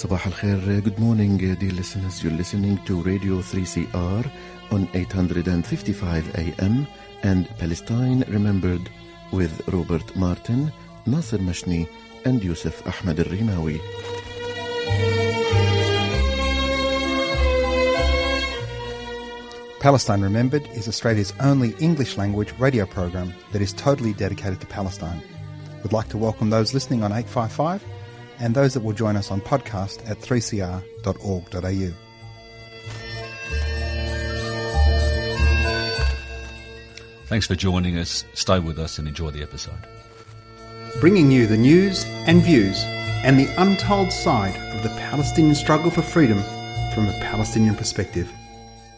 Sabah al-Khair, good morning dear listeners. You're listening to Radio 3CR on 855 AM and Palestine Remembered with Robert Martin, Nasser Mashni and Yusuf Ahmed al-Rimawi. Palestine Remembered is Australia's only English language radio program that is totally dedicated to Palestine. We'd like to welcome those listening on 855 and those that will join us on podcast at 3cr.org.au. Thanks for joining us. Stay with us and enjoy the episode. Bringing you the news and views and the untold side of the Palestinian struggle for freedom from a Palestinian perspective.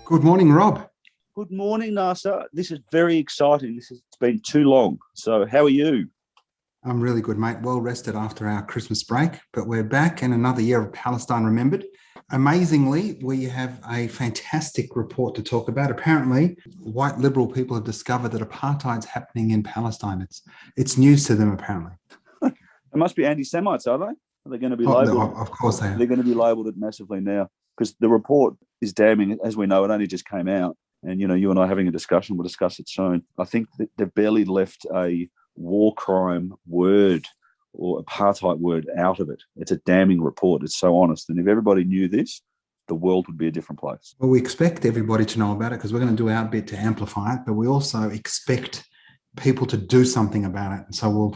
Good morning, Rob. Good morning, Nasser. This is very exciting. It's been too long. So how are you? I'm really good, mate. Well rested after our Christmas break, but we're back in another year of Palestine Remembered. Amazingly, we have a fantastic report to talk about. Apparently, white liberal people have discovered that apartheid's happening in Palestine. It's news to them, apparently. It must be anti-Semites, are they? Are they going to be labelled? No, of course they are. They're going to be labelled it massively now because the report is damning. As we know, it only just came out. And, you know, you and I having a discussion, we'll discuss it soon. I think that they've barely left a war crime word or apartheid word out of it. It's a damning report. It's so honest. And if everybody knew this, the world would be a different place. Well, we expect everybody to know about it because we're going to do our bit to amplify it, but we also expect people to do something about it. And so we're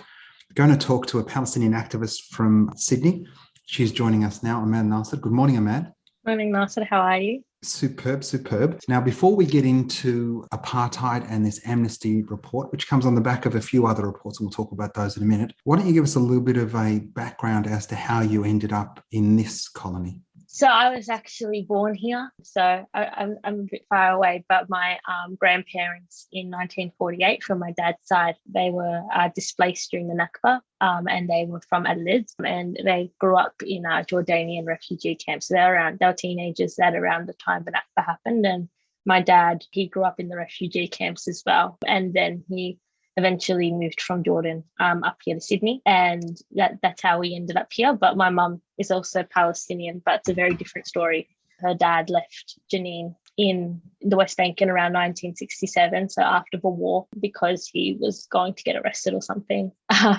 going to talk to a Palestinian activist from Sydney. She's joining us now, Amal Nasser. Good morning, Amal. Morning, Nasser. How are you? Superb. Now, before we get into apartheid and this Amnesty report, which comes on the back of a few other reports, and we'll talk about those in a minute, why don't you give us a little bit of a background as to how you ended up in this colony? So I was actually born here. So I'm a bit far away, but my grandparents in 1948 from my dad's side, they were displaced during the Nakba and they were from Adelaide and they grew up in a Jordanian refugee camp. So they were teenagers at around the time the Nakba happened. And my dad, he grew up in the refugee camps as well. And then he eventually moved from Jordan up here to Sydney, and that's how we ended up here. But my mum is also Palestinian, but it's a very different story. Her dad left Jenin in the West Bank in around 1967, so after the war, because he was going to get arrested or something.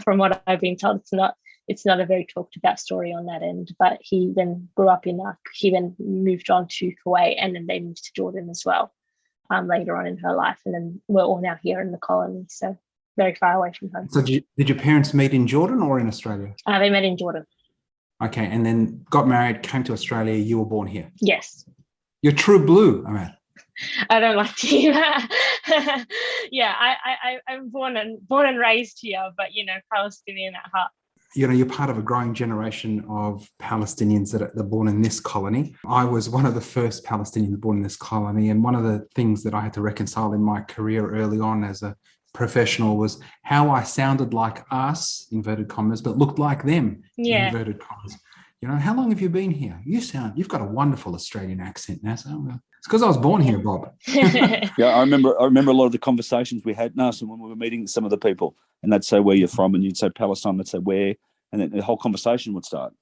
From what I've been told, it's not a very talked about story on that end. But he then grew up he then moved on to Kuwait, and then they moved to Jordan as well later on in her life. And then we're all now here in the colony, so very far away from home. So did your parents meet in Jordan or in Australia? They met in Jordan. Okay, and then got married, came to Australia, you were born here? Yes. You're true blue, Amal. I don't like to hear that. Yeah, I'm born and raised here, but, you know, Palestinian at heart. You know, you're part of a growing generation of Palestinians that are born in this colony. I was one of the first Palestinians born in this colony, and one of the things that I had to reconcile in my career early on as a professional was how I sounded like us, inverted commas, but looked like them, inverted commas. You know, how long have you been here? You've got a wonderful Australian accent now. So it's because I was born here, Bob. Yeah, I remember a lot of the conversations we had, Nasser, when we were meeting some of the people, and they'd say where you're from, and you'd say Palestine, they'd say where, and then the whole conversation would start.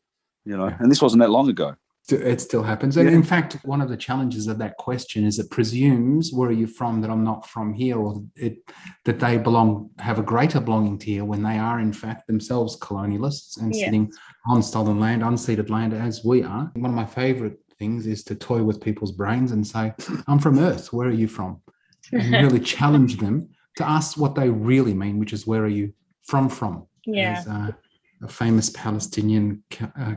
You know, and this wasn't that long ago. It still happens. And in fact, one of the challenges of that question is it presumes where are you from that I'm not from here, or that they have a greater belonging to here when they are in fact themselves colonialists and sitting on stolen land, unceded land as we are. One of my favourite things is to toy with people's brains and say, I'm from Earth, where are you from? And really challenge them to ask what they really mean, which is where are you from? Yeah. There's a famous Palestinian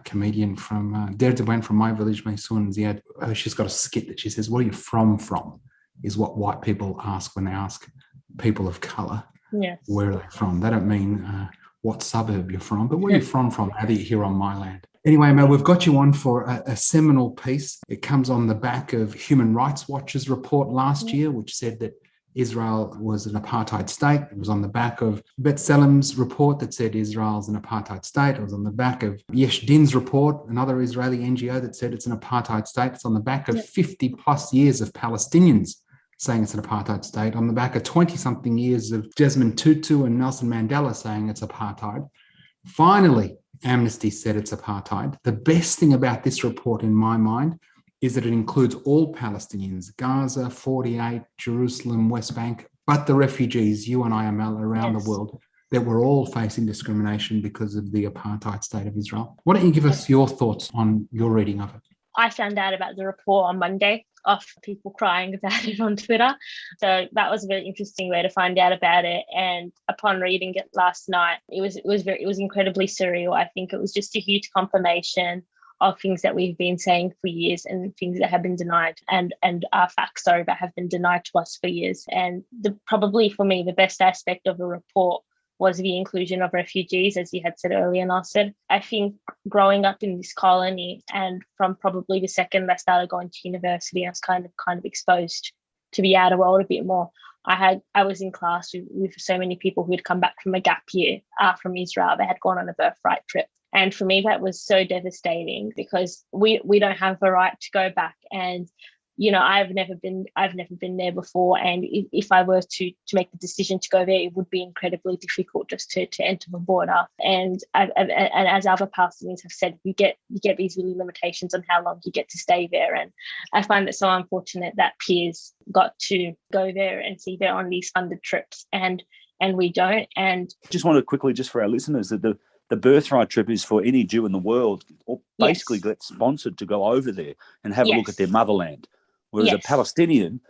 comedian from Derdewan from my village, Maysoon Ziad. She's got a skit that she says, where are you from, is what white people ask when they ask people of colour. Yes. Where are they from? They don't mean what suburb you're from, but where are you from now that you're here on my land? Anyway, Mel, we've got you on for a seminal piece. It comes on the back of Human Rights Watch's report last year, which said that Israel was an apartheid state. It was on the back of B'Tselem's report that said Israel's an apartheid state. It was on the back of Yesh Din's report, another Israeli NGO that said it's an apartheid state. It's on the back of 50 plus years of Palestinians saying it's an apartheid state, on the back of 20-something years of Desmond Tutu and Nelson Mandela saying it's apartheid. Finally, Amnesty said it's apartheid. The best thing about this report, in my mind, is that it includes all Palestinians, Gaza, 48, Jerusalem, West Bank, but the refugees, you and I, Amal, around the world, that we're all facing discrimination because of the apartheid state of Israel. Why don't you give us your thoughts on your reading of it? I found out about the report on Monday of people crying about it on Twitter. So that was a very interesting way to find out about it. And upon reading it last night, it was incredibly surreal. I think it was just a huge confirmation of things that we've been saying for years and things that have been denied and facts, that have been denied to us for years. And probably for me, the best aspect of the report was the inclusion of refugees, as you had said earlier, Nasser. I think growing up in this colony, and from probably the second I started going to university, I was kind of exposed to the outer world a bit more. I was in class with so many people who had come back from a gap year from Israel. They had gone on a birthright trip. And for me, that was so devastating because we don't have the right to go back. And, you know, I've never been there before. And if I were to make the decision to go there, it would be incredibly difficult just to enter the border. And as other Palestinians have said, you get these really limitations on how long you get to stay there. And I find it so unfortunate that peers got to go there and see they're on these funded trips and we don't. And just want to quickly, just for our listeners, that the birthright trip is for any Jew in the world, or basically gets sponsored to go over there and have a look at their motherland. Whereas a Palestinian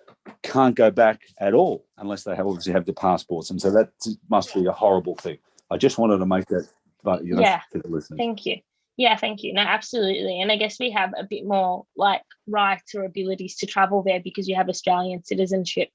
can't go back at all unless they obviously have the passports. And so that must be a horrible thing. I just wanted to make that, for the listeners. Thank you. Yeah, thank you. No, absolutely. And I guess we have a bit more like rights or abilities to travel there because you have Australian citizenship.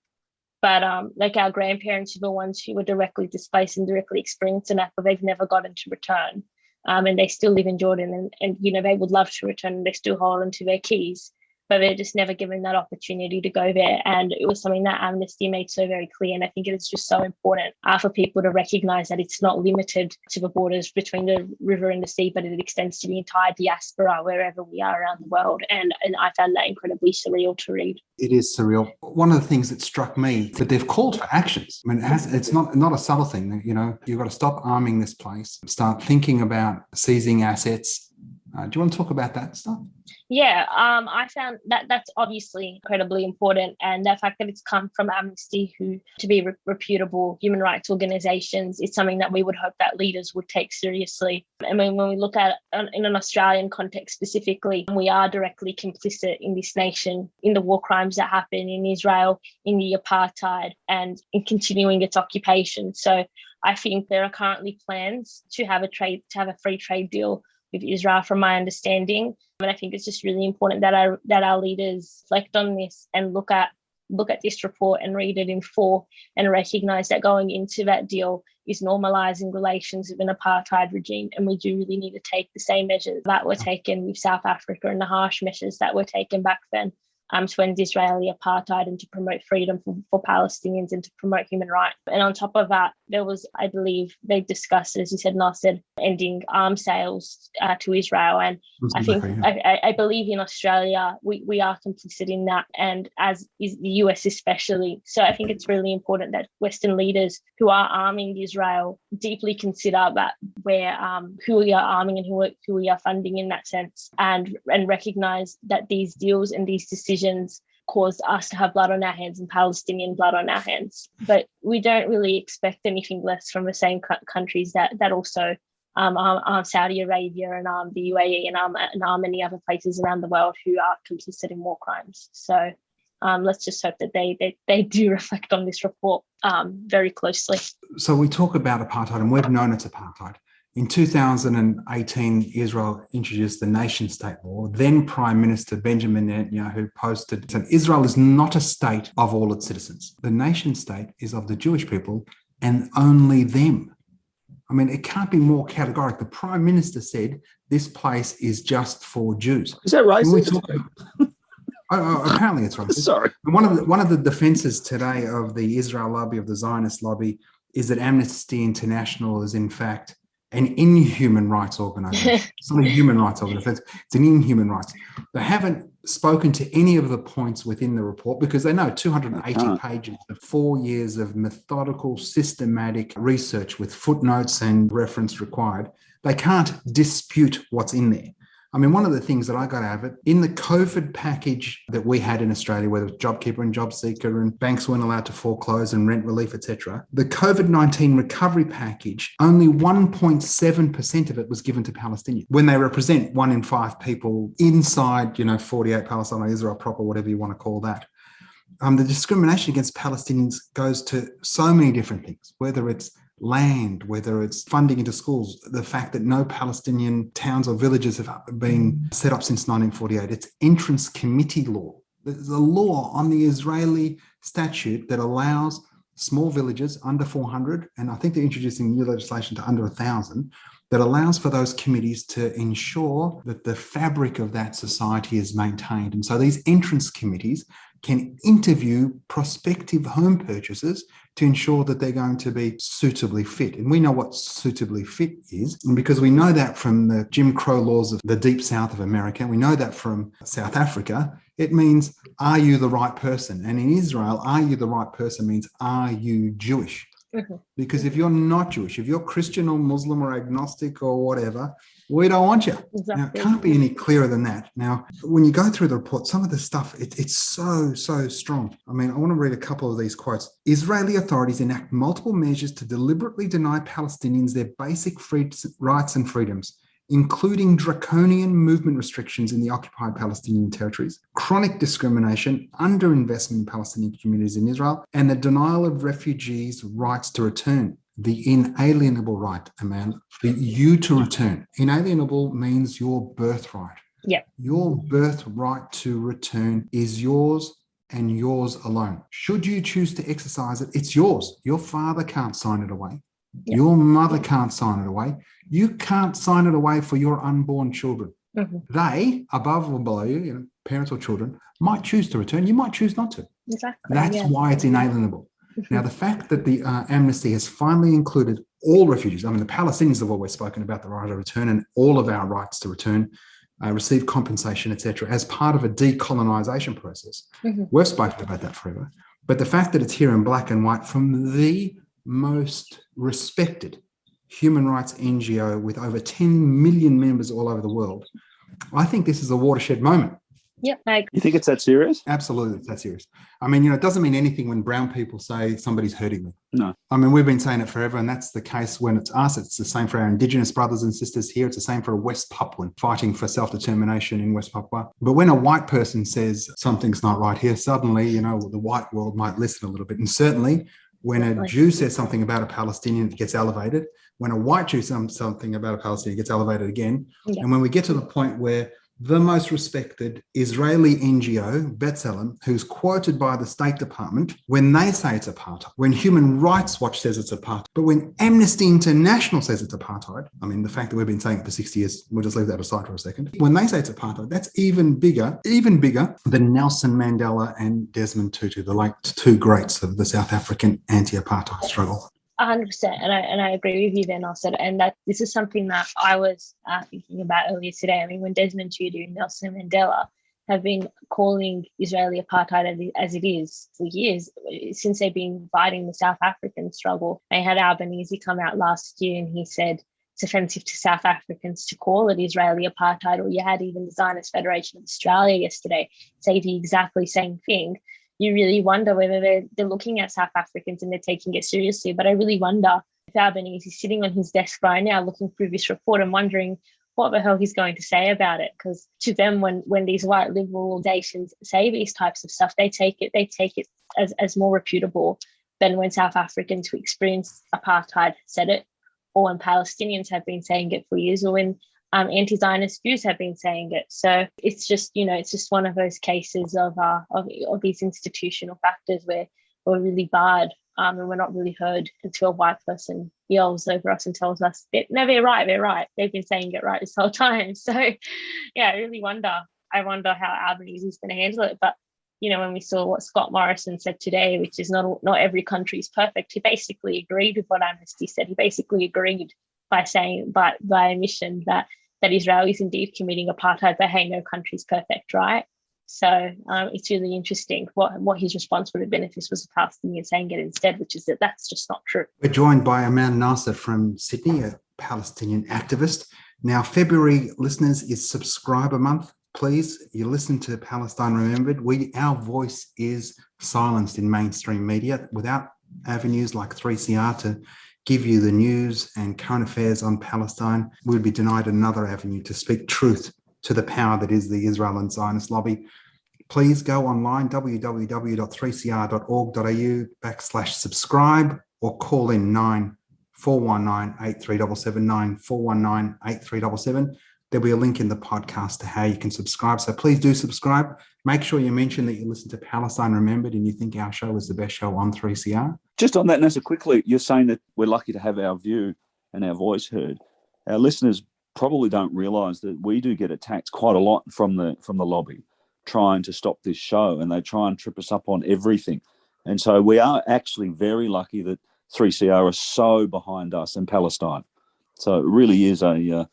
But like our grandparents are the ones who were directly displaced and directly experienced that, but they've never gotten to return. And they still live in Jordan and, you know, they would love to return and they still hold onto their keys, but they're just never given that opportunity to go there. And it was something that Amnesty made so very clear. And I think it is just so important for people to recognise that it's not limited to the borders between the river and the sea, but it extends to the entire diaspora wherever we are around the world. And I found that incredibly surreal to read. It is surreal. One of the things that struck me, that they've called for actions. I mean, it's not a subtle thing. You know, you've got to stop arming this place, start thinking about seizing assets. Do you want to talk about that stuff? Yeah, I found that's obviously incredibly important, and the fact that it's come from Amnesty, who to be reputable human rights organisations, is something that we would hope that leaders would take seriously. I mean, when we look at it in an Australian context specifically, we are directly complicit in this nation, in the war crimes that happen in Israel, in the apartheid, and in continuing its occupation. So I think there are currently plans to have a free trade deal with Israel, from my understanding. And I think it's just really important that our leaders reflect on this and look at this report and read it in full and recognise that going into that deal is normalising relations with an apartheid regime. And we do really need to take the same measures that were taken with South Africa and the harsh measures that were taken back then to end Israeli apartheid and to promote freedom for Palestinians and to promote human rights. And on top of that, there was, I believe, they discussed, as you said, Nasser, ending arms sales to Israel. And I believe in Australia, we are complicit in that, and as is the US especially. So I think it's really important that Western leaders who are arming Israel deeply consider that who we are arming and who we are funding in that sense, and recognise that these deals and these decisions caused us to have blood on our hands and Palestinian blood on our hands. But we don't really expect anything less from the same countries that also arm Saudi Arabia and the UAE and arm many other places around the world who are complicit in war crimes. So let's just hope that they do reflect on this report very closely. So we talk about apartheid, and we've known it's apartheid. In 2018, Israel introduced the nation-state law. Then Prime Minister Benjamin Netanyahu posted that Israel is not a state of all its citizens. The nation-state is of the Jewish people and only them. I mean, it can't be more categorical. The Prime Minister said this place is just for Jews. Is that racist? Apparently it's racist. Sorry. One of the defences today of the Israel lobby, of the Zionist lobby, is that Amnesty International is in fact an inhuman rights organisation. It's not a human rights organisation, it's an inhuman rights. They haven't spoken to any of the points within the report because they know 280 pages of 4 years of methodical, systematic research with footnotes and reference required. they can't dispute what's in there. I mean, one of the things that I got out of it, in the COVID package that we had in Australia, whether it was JobKeeper and JobSeeker and banks weren't allowed to foreclose and rent relief, etc., the COVID-19 recovery package, only 1.7% of it was given to Palestinians, when they represent 1 in 5 people inside, 48 Palestine or Israel proper, whatever you want to call that. The discrimination against Palestinians goes to so many different things, whether it's land, whether it's funding into schools, the fact that no Palestinian towns or villages have been set up since 1948. It's entrance committee law. There's a law on the Israeli statute that allows small villages under 400, and I think they're introducing new legislation to under 1,000, that allows for those committees to ensure that the fabric of that society is maintained. And so these entrance committees can interview prospective home purchasers to ensure that they're going to be suitably fit. And we know what suitably fit is. And because we know that from the Jim Crow laws of the deep south of America, we know that from South Africa, it means, are you the right person? And in Israel, are you the right person means, are you Jewish? Because if you're not Jewish, if you're Christian or Muslim or agnostic or whatever, we don't want you. Exactly. Now, it can't be any clearer than that. Now, when you go through the report, some of the stuff, it's so strong. I mean, I want to read a couple of these quotes. Israeli authorities enact multiple measures to deliberately deny Palestinians their basic rights and freedoms, including draconian movement restrictions in the occupied Palestinian territories, chronic discrimination, underinvestment in Palestinian communities in Israel, and the denial of refugees' rights to return. The inalienable right, Amal, for you to return. Inalienable means your birthright. Yeah. Your birthright to return is yours and yours alone. Should you choose to exercise it, it's yours. Your father can't sign it away. Yeah. Your mother can't sign it away. You can't sign it away for your unborn children. They, above or below you, parents or children, might choose to return. You might choose not to. Exactly. That's why it's inalienable. Now, the fact that the Amnesty has finally included all refugees, I mean, the Palestinians have always spoken about the right of return and all of our rights to return, receive compensation, etc., as part of a decolonisation process. We've spoken about that forever. But the fact that it's here in black and white from the most respected human rights NGO with over 10 million members all over the world, I think this is a watershed moment. Yep. You think it's that serious? Absolutely, it's that serious. I mean, it doesn't mean anything when brown people say somebody's hurting me. No. I mean, we've been saying it forever, and that's the case when it's us. It's the same for our Indigenous brothers and sisters here. It's the same for a West Papuan fighting for self-determination in West Papua. But when a white person says something's not right here, suddenly, the white world might listen a little bit. And certainly, when a Jew says something about a Palestinian, it gets elevated. When a white Jew says something about a Palestinian, it gets elevated again. Yeah. And when we get to the point where the most respected Israeli NGO, B'Tselem, who's quoted by the State Department, when they say it's apartheid, when Human Rights Watch says it's apartheid, but when Amnesty International says it's apartheid, I mean, the fact that we've been saying it for 60 years, we'll just leave that aside for a second. When they say it's apartheid, that's even bigger than Nelson Mandela and Desmond Tutu, the two greats of the South African anti-apartheid struggle. 100%, and I agree with you there, Nelson. And that this is something that I was thinking about earlier today. I mean, when Desmond Tutu and Nelson Mandela have been calling Israeli apartheid as it is for years, since they've been fighting the South African struggle. They had Albanese come out last year and he said it's offensive to South Africans to call it Israeli apartheid, or you had even the Zionist Federation of Australia yesterday say the exactly same thing. You really wonder whether they're looking at South Africans and they're taking it seriously. But I really wonder if Albanese is sitting on his desk right now looking through this report and wondering what the hell he's going to say about it. Because to them, when these white liberal nations say these types of stuff, they take it as more reputable than when South Africans who experienced apartheid said it, or when Palestinians have been saying it for years, or when anti-Zionist Jews have been saying it. So it's just, it's just one of those cases of these institutional factors where we're really barred and we're not really heard until a white person yells over us and tells us, no, they're right. They've been saying it right this whole time. So, yeah, I wonder how Albanese is going to handle it. But, when we saw what Scott Morrison said today, which is not every country is perfect, he basically agreed with what Amnesty said. He basically agreed by saying, by admission, that Israel is indeed committing apartheid, but hey, no country's perfect, right? So it's really interesting what his response would have been if this was a Palestinian saying it instead, which is that's just not true. We're joined by Amal Nasser from Sydney, a Palestinian activist. Now, February, listeners, is Subscriber Month. Please, you listen to Palestine Remembered. Our voice is silenced in mainstream media. Without avenues like 3CR to give you the news and current affairs on Palestine, we would be denied another avenue to speak truth to the power that is the Israel and Zionist lobby. Please go online, www.3cr.org.au/subscribe, or call in 9419-8377, 9419-8377. There'll be a link in the podcast to how you can subscribe. So please do subscribe. Make sure you mention that you listen to Palestine Remembered and you think our show is the best show on 3CR. Just on that, Nessa, quickly, you're saying that we're lucky to have our view and our voice heard. Our listeners probably don't realise that we do get attacked quite a lot from the lobby, trying to stop this show, and they try and trip us up on everything. And so we are actually very lucky that 3CR are so behind us in Palestine. So it really is a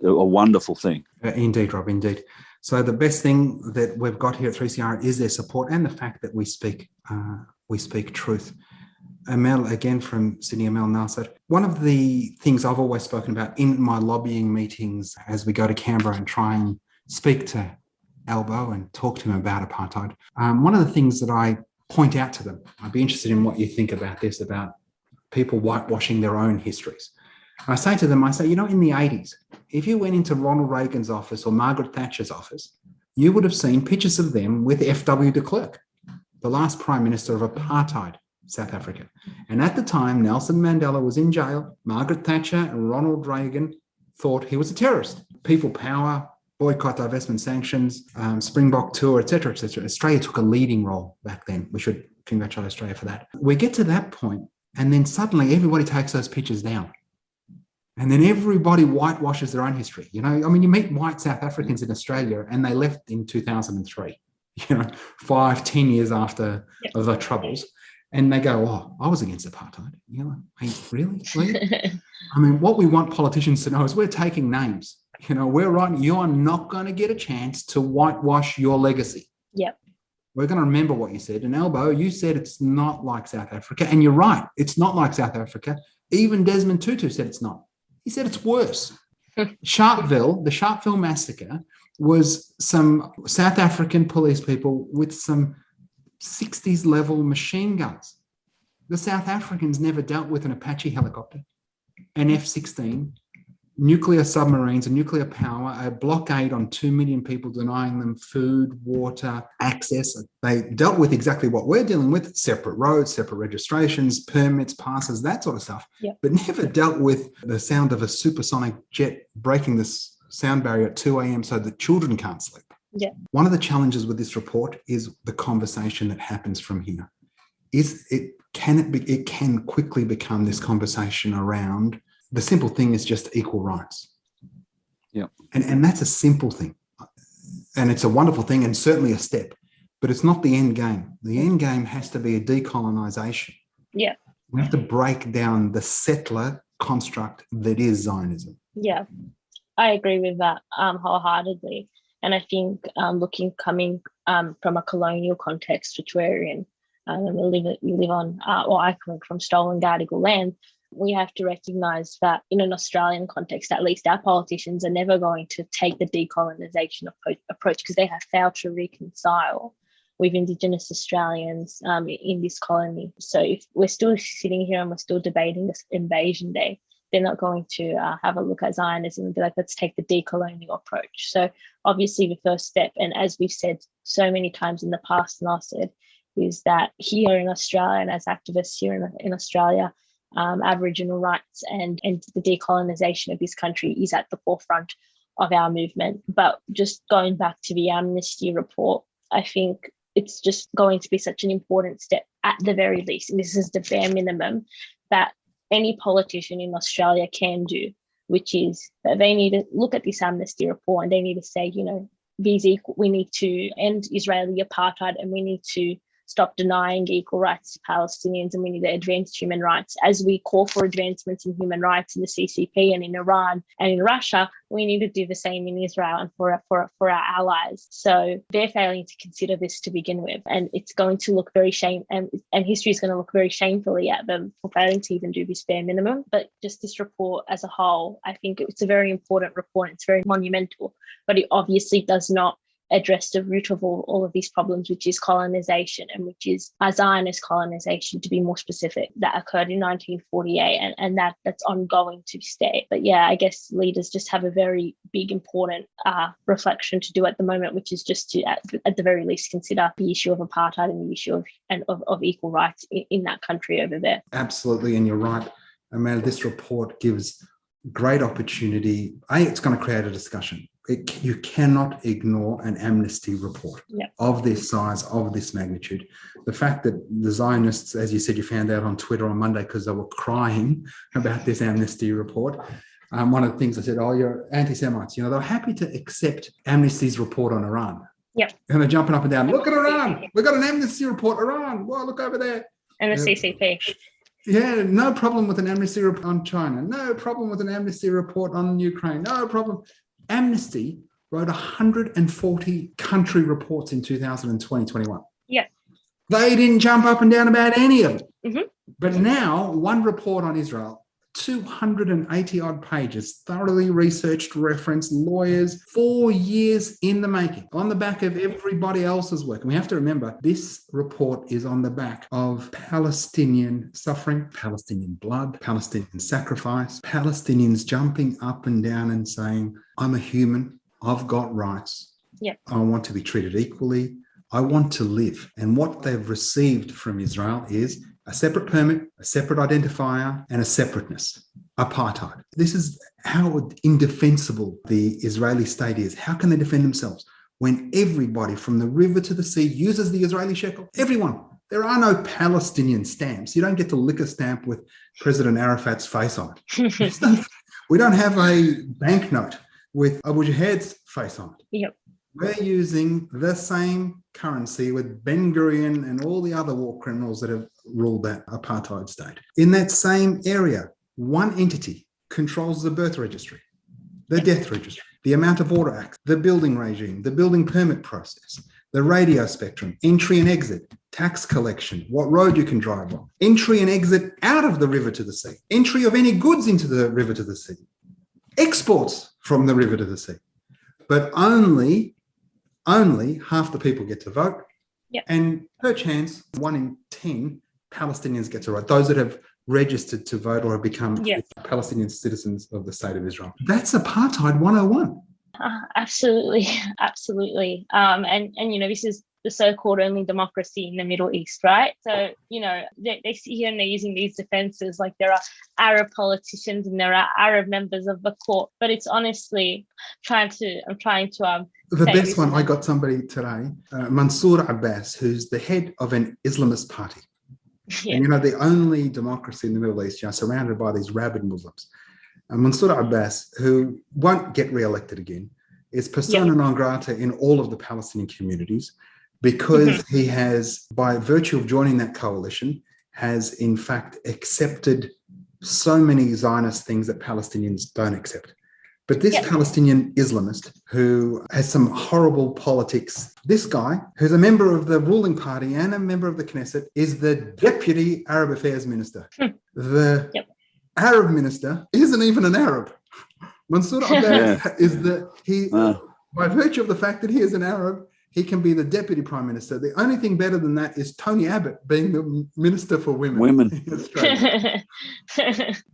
wonderful thing. Indeed, Rob, indeed. So the best thing that we've got here at 3CR is their support and the fact that we speak truth. Amal, again from Sydney, Amal Nasser. One of the things I've always spoken about in my lobbying meetings as we go to Canberra and try and speak to Albo and talk to him about apartheid, one of the things that I point out to them, I'd be interested in what you think about this, about people whitewashing their own histories. I say to them, in the 80s, if you went into Ronald Reagan's office or Margaret Thatcher's office, you would have seen pictures of them with F.W. de Klerk, the last Prime Minister of Apartheid, South Africa. And at the time, Nelson Mandela was in jail. Margaret Thatcher and Ronald Reagan thought he was a terrorist. People power, boycott, divestment, sanctions, Springbok tour, etc., etc. Australia took a leading role back then. We should congratulate Australia for that. We get to that point, and then suddenly everybody takes those pictures down. And then everybody whitewashes their own history. You meet white South Africans in Australia, and they left in 2003, 5-10 years after the Troubles. And they go, oh, I was against apartheid. Really? What we want politicians to know is we're taking names. We're writing, you are not going to get a chance to whitewash your legacy. Yep. We're going to remember what you said. And Albo, you said it's not like South Africa. And you're right. It's not like South Africa. Even Desmond Tutu said it's not. He said it's worse. Sharpeville, the Sharpeville massacre, was some South African police people with some 60s level machine guns. The South Africans never dealt with an Apache helicopter, an F-16, nuclear submarines, and nuclear power, a blockade on 2 million people, denying them food, water, access. They dealt with exactly what we're dealing with: separate roads, separate registrations, permits, passes, that sort of stuff. Yep. But never dealt with the sound of a supersonic jet breaking the sound barrier at 2 a.m. so that children can't sleep. Yeah. One of the challenges with this report is the conversation that happens from here. It can quickly become this conversation around the simple thing is just equal rights. Yeah. And that's a simple thing. And it's a wonderful thing and certainly a step, but it's not the end game. The end game has to be a decolonization. Yeah. We have to break down the settler construct that is Zionism. Yeah, I agree with that wholeheartedly. And I think coming from a colonial context, which we're in, and we live on, or I come from stolen Gadigal land, we have to recognise that in an Australian context, at least, our politicians are never going to take the decolonisation approach because they have failed to reconcile with Indigenous Australians in this colony. So if we're still sitting here and we're still debating this Invasion Day, they're not going to have a look at Zionism and be like, let's take the decolonial approach. So obviously the first step, and as we've said so many times in the past, and I said, is that here in Australia and as activists here in Australia, Aboriginal rights and the decolonisation of this country is at the forefront of our movement. But just going back to the Amnesty report, I think it's just going to be such an important step at the very least, and this is the bare minimum, that any politician in Australia can do, which is that they need to look at this Amnesty report and they need to say, we need to end Israeli apartheid and we need to stop denying equal rights to Palestinians, and we need to advance human rights. As we call for advancements in human rights in the CCP and in Iran and in Russia, we need to do the same in Israel and for our allies. So they're failing to consider this to begin with, and it's going to look very and history is going to look very shamefully at them for failing to even do this bare minimum. But just this report as a whole, I think it's a very important report. It's very monumental, but it obviously does not address the root of all of these problems, which is colonization, and which is Zionist colonization, to be more specific, that occurred in 1948, and that's ongoing to stay. But yeah, I guess leaders just have a very big, important reflection to do at the moment, which is just to, at the very least, consider the issue of apartheid and the issue of equal rights in that country over there. Absolutely, and you're right, Amal. This report gives great opportunity. It's going to create a discussion. You cannot ignore an Amnesty report of this size, of this magnitude. The fact that the Zionists, as you said, you found out on Twitter on Monday because they were crying about this Amnesty report. One of the things I said, you're anti-Semites. They were happy to accept Amnesty's report on Iran. Yep. And they're jumping up and down. Look at Iran. We've got an Amnesty report, Iran. Whoa, look over there. And the CCP. Yeah, no problem with an Amnesty report on China. No problem with an Amnesty report on Ukraine. No problem. Amnesty wrote 140 country reports in 2020-21. Yeah. They didn't jump up and down about any of it. Mm-hmm. But now, one report on Israel, 280 odd pages, thoroughly researched, referenced, lawyers, 4 years in the making, on the back of everybody else's work. And we have to remember, this report is on the back of Palestinian suffering, Palestinian blood, Palestinian sacrifice, Palestinians jumping up and down and saying, I'm a human, I've got rights, I want to be treated equally, I want to live. And what they've received from Israel is a separate permit, a separate identifier, and a separateness, apartheid. This is how indefensible the Israeli state is. How can they defend themselves when everybody from the river to the sea uses the Israeli shekel? Everyone. There are no Palestinian stamps. You don't get to lick a stamp with President Arafat's face on it. We don't have a banknote with Abu Jihad's face on it. Yep. We're using the same currency with Ben Gurion and all the other war criminals that have ruled that apartheid state. In that same area, one entity controls the birth registry, the death registry, the amount of water acts, the building regime, the building permit process, the radio spectrum, entry and exit, tax collection, what road you can drive on, entry and exit out of the river to the sea, entry of any goods into the river to the sea, exports from the river to the sea. But only half the people get to vote. Yep. And per chance, 1 in 10 Palestinians get to vote, those that have registered to vote or have become Palestinian citizens of the state of Israel. That's apartheid 101. Absolutely. And this is the so-called only democracy in the Middle East, right? So, they sit here and they're using these defenses like there are Arab politicians and there are Arab members of the court, but it's honestly I'm trying to the best one, I got somebody today, Mansour Abbas, who's the head of an Islamist party. Yeah. And the only democracy in the Middle East, surrounded by these rabid Muslims. Mansour Abbas, who won't get re-elected again, is persona non grata in all of the Palestinian communities because he has, by virtue of joining that coalition, has in fact accepted so many Zionist things that Palestinians don't accept. But this Palestinian Islamist who has some horrible politics, this guy, who's a member of the ruling party and a member of the Knesset, is the Deputy Arab Affairs Minister. The Arab minister isn't even an Arab. Mansour Abbas is by virtue of the fact that he is an Arab, he can be the deputy prime minister. The only thing better than that is Tony Abbott being the minister for women. In Australia.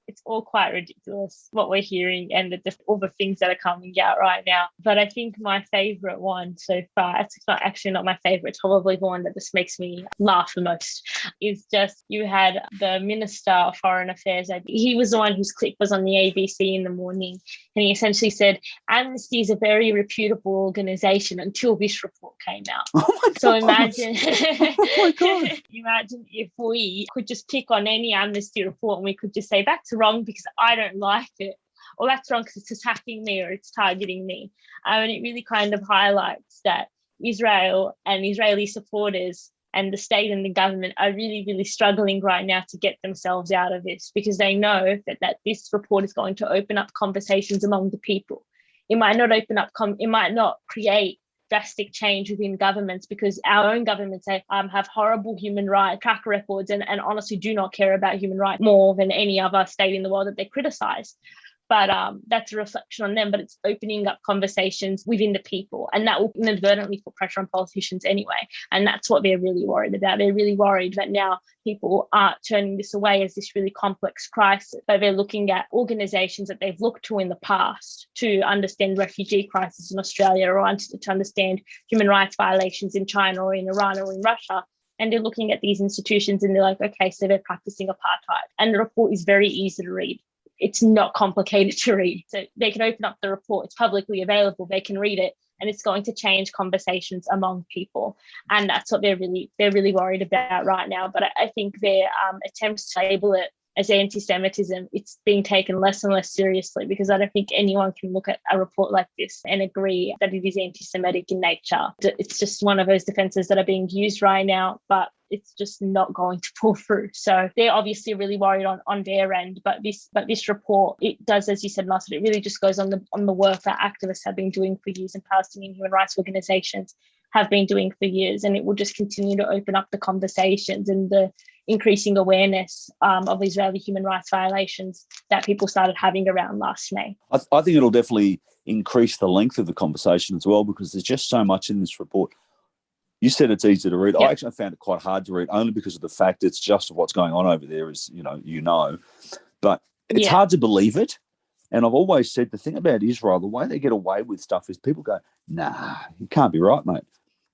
It's all quite ridiculous what we're hearing and all the things that are coming out right now. But I think my favorite one so far, it's not my favorite, it's probably the one that just makes me laugh the most, is just you had the Minister of Foreign Affairs. He was the one whose clip was on the ABC in the morning. And he essentially said, Amnesty is a very reputable organisation until this report came out. Oh my God. So imagine, oh my God. Imagine if we could just pick on any Amnesty report and we could just say, that's wrong because I don't like it, or that's wrong because it's attacking me or it's targeting me. And it really kind of highlights that Israel and Israeli supporters And the state and the government are really, really struggling right now to get themselves out of this, because they know that this report is going to open up conversations among the people. It might not open up, it might not create drastic change within governments, because our own governments have horrible human rights track records and honestly do not care about human rights more than any other state in the world that they criticize. But that's a reflection on them, but it's opening up conversations within the people, and that will inadvertently put pressure on politicians anyway. And that's what they're really worried about. They're really worried that now people aren't turning this away as this really complex crisis, but they're looking at organisations that they've looked to in the past to understand refugee crisis in Australia, or to understand human rights violations in China or in Iran or in Russia. And they're looking at these institutions and they're like, okay, so they're practicing apartheid. And the report is very easy to read. It's not complicated to read. So they can open up the report. It's publicly available. They can read it, and it's going to change conversations among people. And that's what they're really worried about right now. But I think their attempts to label it as anti-Semitism, it's being taken less and less seriously, because I don't think anyone can look at a report like this and agree that it is anti-Semitic in nature. It's just one of those defenses that are being used right now, but it's just not going to pull through. So they're obviously really worried on their end. But this report, it does, as you said, Nasser, it really just goes on the work that activists have been doing for years and Palestinian human rights organisations have been doing for years. And it will just continue to open up the conversations and the increasing awareness of Israeli human rights violations that people started having around last May. I think it'll definitely increase the length of the conversation as well, because there's just so much in this report. You said it's easy to read. Yep. I actually found it quite hard to read, only because of the fact it's just what's going on over there, is, but it's hard to believe it. And I've always said the thing about Israel, the way they get away with stuff is people go, nah, you can't be right, mate.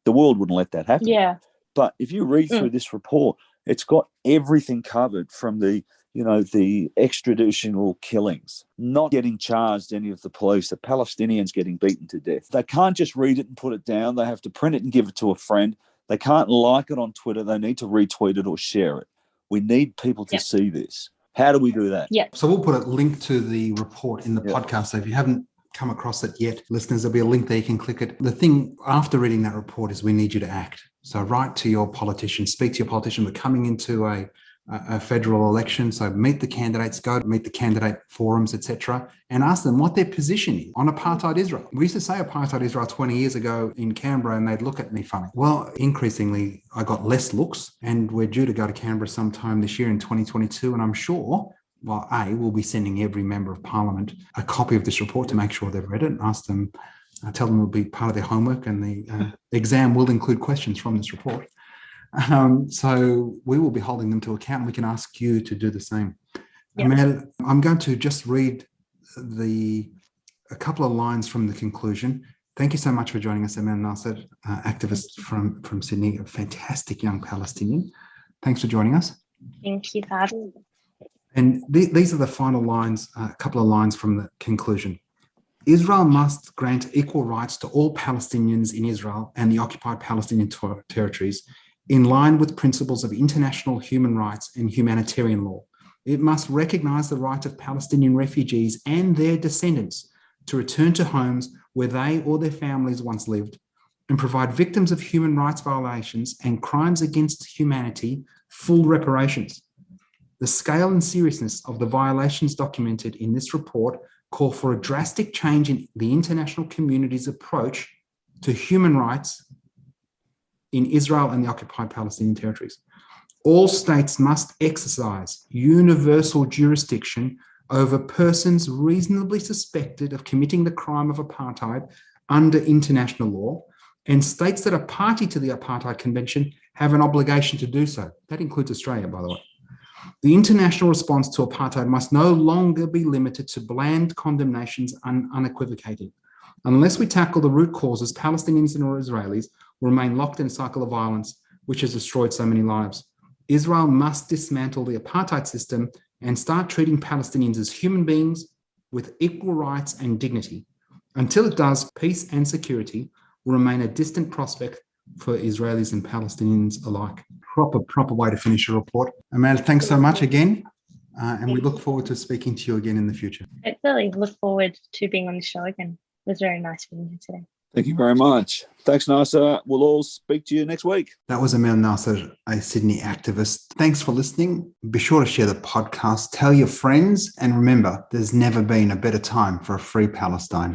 The world wouldn't let that happen. Yeah. But if you read through this report, it's got everything covered, from the extrajudicial killings, not getting charged any of the police, the Palestinians getting beaten to death. They can't just read it and put it down. They have to print it and give it to a friend. They can't like it on Twitter. They need to retweet it or share it. We need people to see this. How do we do that? Yeah. So we'll put a link to the report in the podcast. So if you haven't come across it yet, listeners, there'll be a link there. You can click it. The thing after reading that report is we need you to act. So write to your politician, speak to your politician. We're coming into a federal election, so meet the candidates, go meet the candidate forums, etc., and ask them what their position is on apartheid Israel. We used to say apartheid Israel 20 years ago in Canberra, and they'd look at me funny. Well, increasingly, I got less looks, and we're due to go to Canberra sometime this year in 2022, and I'm sure, we'll be sending every member of parliament a copy of this report to make sure they've read it, and ask them, tell them it'll be part of their homework, and the exam will include questions from this report. So we will be holding them to account, and we can ask you to do the same. Yep. Amal, I'm going to just read a couple of lines from the conclusion. Thank you so much for joining us, Amal Nasser, activist from Sydney, a fantastic young Palestinian. Thanks for joining us. Thank you for having me. And these are the final lines, a couple of lines from the conclusion. Israel must grant equal rights to all Palestinians in Israel and the occupied Palestinian territories, in line with principles of international human rights and humanitarian law. It must recognize the right of Palestinian refugees and their descendants to return to homes where they or their families once lived, and provide victims of human rights violations and crimes against humanity full reparations. The scale and seriousness of the violations documented in this report call for a drastic change in the international community's approach to human rights in Israel and the occupied Palestinian territories. All states must exercise universal jurisdiction over persons reasonably suspected of committing the crime of apartheid under international law, and states that are party to the Apartheid Convention have an obligation to do so. That includes Australia, by the way. The international response to apartheid must no longer be limited to bland condemnations and unequivocating. Unless we tackle the root causes, Palestinians and Israelis will remain locked in a cycle of violence which has destroyed so many lives. Israel must dismantle the apartheid system and start treating Palestinians as human beings with equal rights and dignity. Until it does, peace and security will remain a distant prospect for Israelis and Palestinians alike. Proper way to finish a report. Amal, thanks so much again. And we look forward to speaking to you again in the future. I really look forward to being on the show again. It was very nice being here today. Thank you very much. Thanks, Nasser. We'll all speak to you next week. That was Amal Nasser, a Sydney activist. Thanks for listening. Be sure to share the podcast, tell your friends, and remember, there's never been a better time for a free Palestine.